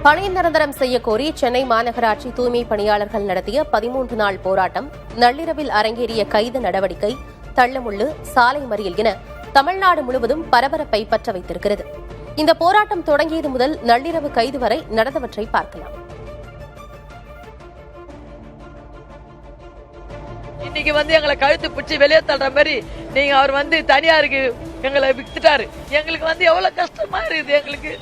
பணி நிரந்தரம் செய்யக்கோரி சென்னை மாநகராட்சி தூய்மை பணியாளர்கள் நடத்திய 13 நாள் போராட்டம் நள்ளிரவில் அரங்கேறிய கைது நடவடிக்கை, தள்ளமுள்ளு, சாலை மறியல் என தமிழ்நாடு முழுவதும் பரபரப்பை பற்ற வைத்திருக்கிறது. இந்த போராட்டம் தொடங்கியது முதல் நள்ளிரவு கைது வரை நடந்தவற்றை பார்க்கலாம். இன்னைக்கு எங்களை கழுத்து பிடிச்சி வெளியே தள்ளுற மாதிரி நீங்க அவர் தனியாருக்கு எங்களை வித்துட்டாரு. எங்களுக்கு எவ்வளவு கஷ்டமா இருக்குது. எங்களுக்கு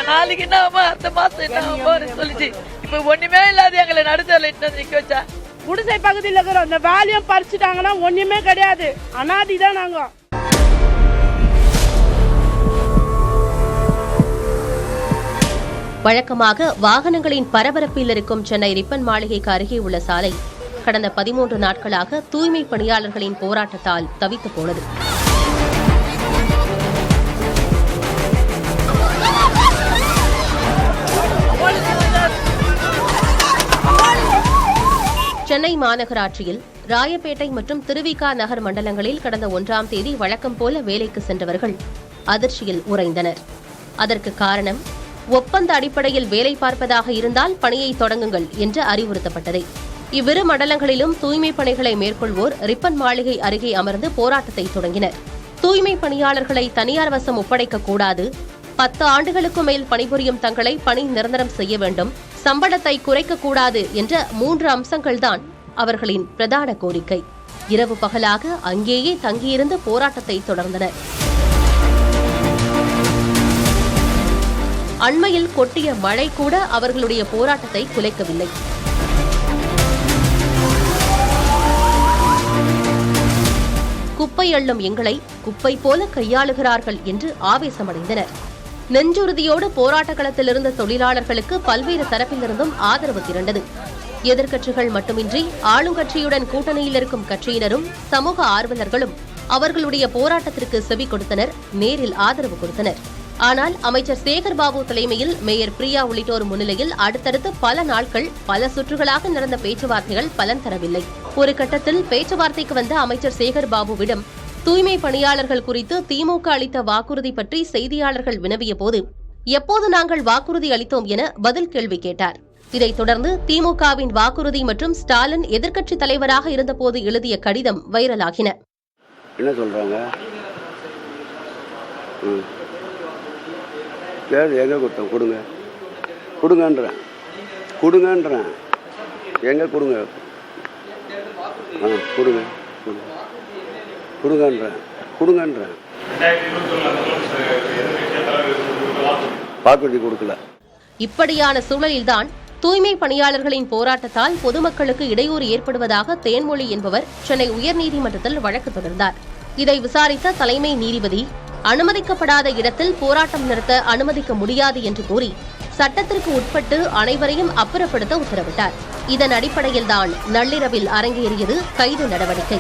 நாளைக்கு என்னமா அடுத்த மாசம் என்ன சொல்லிச்சு. இப்ப ஒண்ணுமே இல்லாத எங்களை நடுத்தல நிக்க வச்சா. குடிசை பகுதியில் இருக்கிற அந்த வேலையும் பறிச்சுட்டாங்கன்னா ஒண்ணுமே கிடையாது. அனாதிதான் நாங்க. வழக்கமாக வாகனங்களின் பரபரப்பில் இருக்கும் சென்னை ரிப்பன் மாளிகைக்கு அருகே உள்ள சாலை கடந்த 13 நாட்களாக தூய்மை பணியாளர்களின் போராட்டத்தால் தவித்து போனது. சென்னை மாநகராட்சியில் ராயப்பேட்டை மற்றும் திருவிக நகர் மண்டலங்களில் கடந்த 1ஆம் தேதி வழக்கம் போல வேலைக்கு சென்றவர்கள் அதிர்ச்சியில் உறைந்தனர். அதற்கு காரணம், ஒப்பந்த அடிப்படையில் வேலை பார்ப்பதாக இருந்தால் பணியை தொடங்குங்கள் என்று அறிவுறுத்தப்பட்டது. இவ்விரு மண்டலங்களிலும் தூய்மை பணிகளை மேற்கொள்வோர் ரிப்பன் மாளிகை அருகே அமர்ந்து போராட்டத்தை தொடங்கினர். தூய்மை பணியாளர்களை தனியார் வசம் ஒப்படைக்கக்கூடாது, 10 ஆண்டுகளுக்கு மேல் பணிபுரியும் தங்களை பணி நிரந்தரம் செய்ய வேண்டும், சம்பளத்தை குறைக்கக்கூடாது என்ற 3 அம்சங்கள்தான் அவர்களின் பிரதான கோரிக்கை. இரவு பகலாக அங்கேயே தங்கியிருந்து போராட்டத்தை தொடர்ந்தனர். அண்மையில் கொட்டிய மழை கூட அவர்களுடைய போராட்டத்தை குலைக்கவில்லை. குப்பை அள்ளும் எங்களை குப்பை போல கையாளுகிறார்கள் என்று ஆவேசமடைந்தனர். நெஞ்சுறுதியோடு போராட்ட களத்திலிருந்த தொழிலாளர்களுக்கு பல்வேறு தரப்பிலிருந்தும் ஆதரவு திரண்டது. எதிர்க்கட்சிகள் மட்டுமின்றி ஆளுங்கட்சியுடன் கூட்டணியில் இருக்கும் கட்சியினரும் சமூக ஆர்வலர்களும் அவர்களுடைய போராட்டத்திற்கு செவி கொடுத்தனர், நேரில் ஆதரவு கொடுத்தனர். ஆனால் அமைச்சர் சேகர்பாபு தலைமையில் மேயர் பிரியா உள்ளிட்டோர் முன்னிலையில் அடுத்தடுத்து பல நாட்கள் பல சுற்றுகளாக நடந்த பேச்சுவார்த்தைகள் பலன் தரவில்லை. ஒரு கட்டத்தில் பேச்சுவார்த்தைக்கு வந்த அமைச்சர் சேகர்பாபுவிடம் தூய்மை பணியாளர்கள் குறித்து திமுக அளித்த வாக்குறுதி பற்றி செய்தியாளர்கள் வினவிய போது, எப்போது நாங்கள் வாக்குறுதி அளித்தோம் என பதில் கேள்வி கேட்டார். இதைத் தொடர்ந்து திமுகவின் வாக்குறுதி மற்றும் ஸ்டாலின் எதிர்க்கட்சித் தலைவராக இருந்தபோது எழுதிய கடிதம் வைரலாகின. என்ன சொல்றாங்க? எங்க கொடுத்தோம்? கொடுங்க கொடுங்கன்றேன், கொடுங்கன்றேன், எங்க கொடுங்க, கொடுங்க கொடுங்கன்றேன், கொடுங்கன்றேன். வாக்குறுதி கொடுக்கல. இப்படியான சூழலில்தான் தூய்மை பணியாளர்களின் போராட்டத்தால் பொதுமக்களுக்கு இடையூறு ஏற்படுவதாக தேன்மொழி என்பவர் சென்னை உயர்நீதிமன்றத்தில் வழக்கு தொடர்ந்தார். இதை விசாரித்த தலைமை நீதிபதி, அனுமதிக்கப்படாத இடத்தில் போராட்டம் நடத்த அனுமதிக்க முடியாது என்று கூறி சட்டத்திற்கு உட்பட்டு அனைவரையும் அப்புறப்படுத்த உத்தரவிட்டார். இதன் அடிப்படையில்தான் நள்ளிரவில் அரங்கேறியது கைது நடவடிக்கை.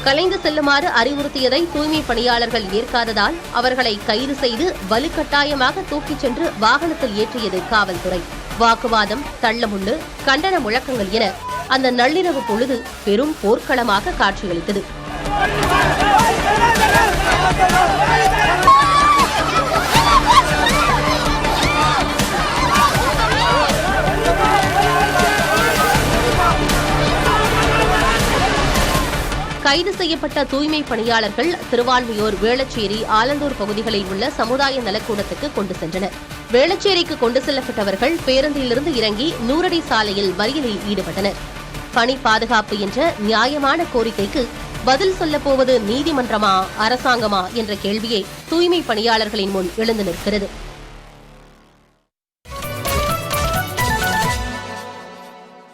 கலைந்து செல்லுமாறு அறிவுறுத்தியதை தூய்மை பணியாளர்கள் ஏற்காததால் அவர்களை கைது செய்து வலுக்கட்டாயமாக தூக்கிச் சென்று வாகனத்தில் ஏற்றியது காவல்துறை. வாக்குவாதம், தள்ளமுள்ளு, கண்டன முழக்கங்கள் என அந்த நள்ளிரவு பொழுது பெரும் போர்க்களமாக காட்சியளித்தது. கைது செய்யப்பட்ட தூய்மை பணியாளர்கள் திருவான்மியூர், வேளச்சேரி, ஆலந்தூர் பகுதிகளில் உள்ள சமுதாய நலக்கூடத்துக்கு கொண்டு சென்றனர். வேளச்சேரிக்கு கொண்டு செல்லப்பட்டவர்கள் பேருந்திலிருந்து இறங்கி 100 அடி சாலையில் மறியலில் ஈடுபட்டனர். பணி பாதுகாப்பு என்ற நியாயமான கோரிக்கைக்கு பதில் சொல்லப்போவது நீதிமன்றமா, அரசாங்கமா என்ற கேள்வியை தூய்மை பணியாளர்களின் முன் எழுந்து நிற்கிறது.